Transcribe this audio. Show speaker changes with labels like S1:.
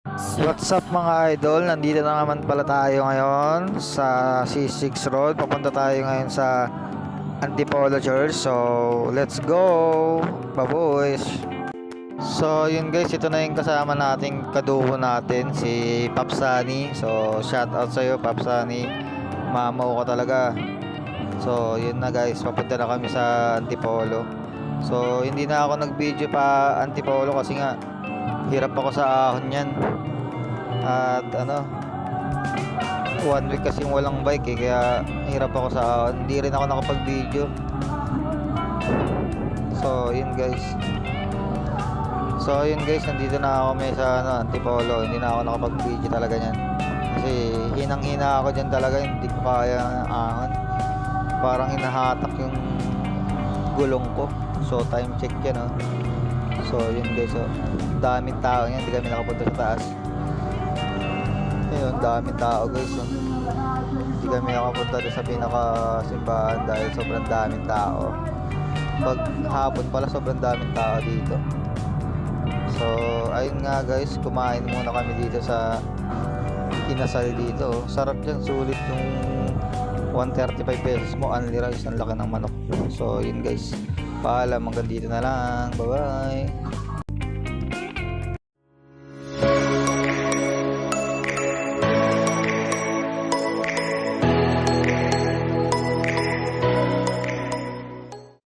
S1: What's up mga idol? Nandito na naman pala tayo ngayon sa C6 Road. Papunta tayo ngayon sa Antipolo Church. So, let's go! Baboys! So, yun guys, ito na yung kasama nating kadugo natin, si Papsani. So, shout out sa'yo Papsani. Mamaw ka talaga. So, yun na guys, papunta na kami sa Antipolo. So, hindi na ako nag-video pa Antipolo kasi nga hirap ako sa ahon yan. At ano, 1 week kasing walang bike kaya hirap ako sa ahon. Hindi rin ako nakapag-video. So yun guys, nandito na ako may sa Antipolo. Hindi na ako nakapag-video talaga niyan kasi hinang-hina ako dyan talaga. Hindi ko kaya ng ahon, parang hinahatak yung gulong ko. So time check yan. So yun guys, daming tao yan, hindi kami nakapunta sa taas. Ayun, daming tao guys. Hindi kami nakapunta sa pinakasimbahan dahil sobrang daming tao. Pag hapon pala sobrang daming tao dito. So ayun nga guys, kumain muna kami dito sa Inasal dito. Sarap dyan, sulit yung 135 pesos mo, only rice, ang laki ng manok. So yun guys, paalam, hanggang dito na lang, bye bye.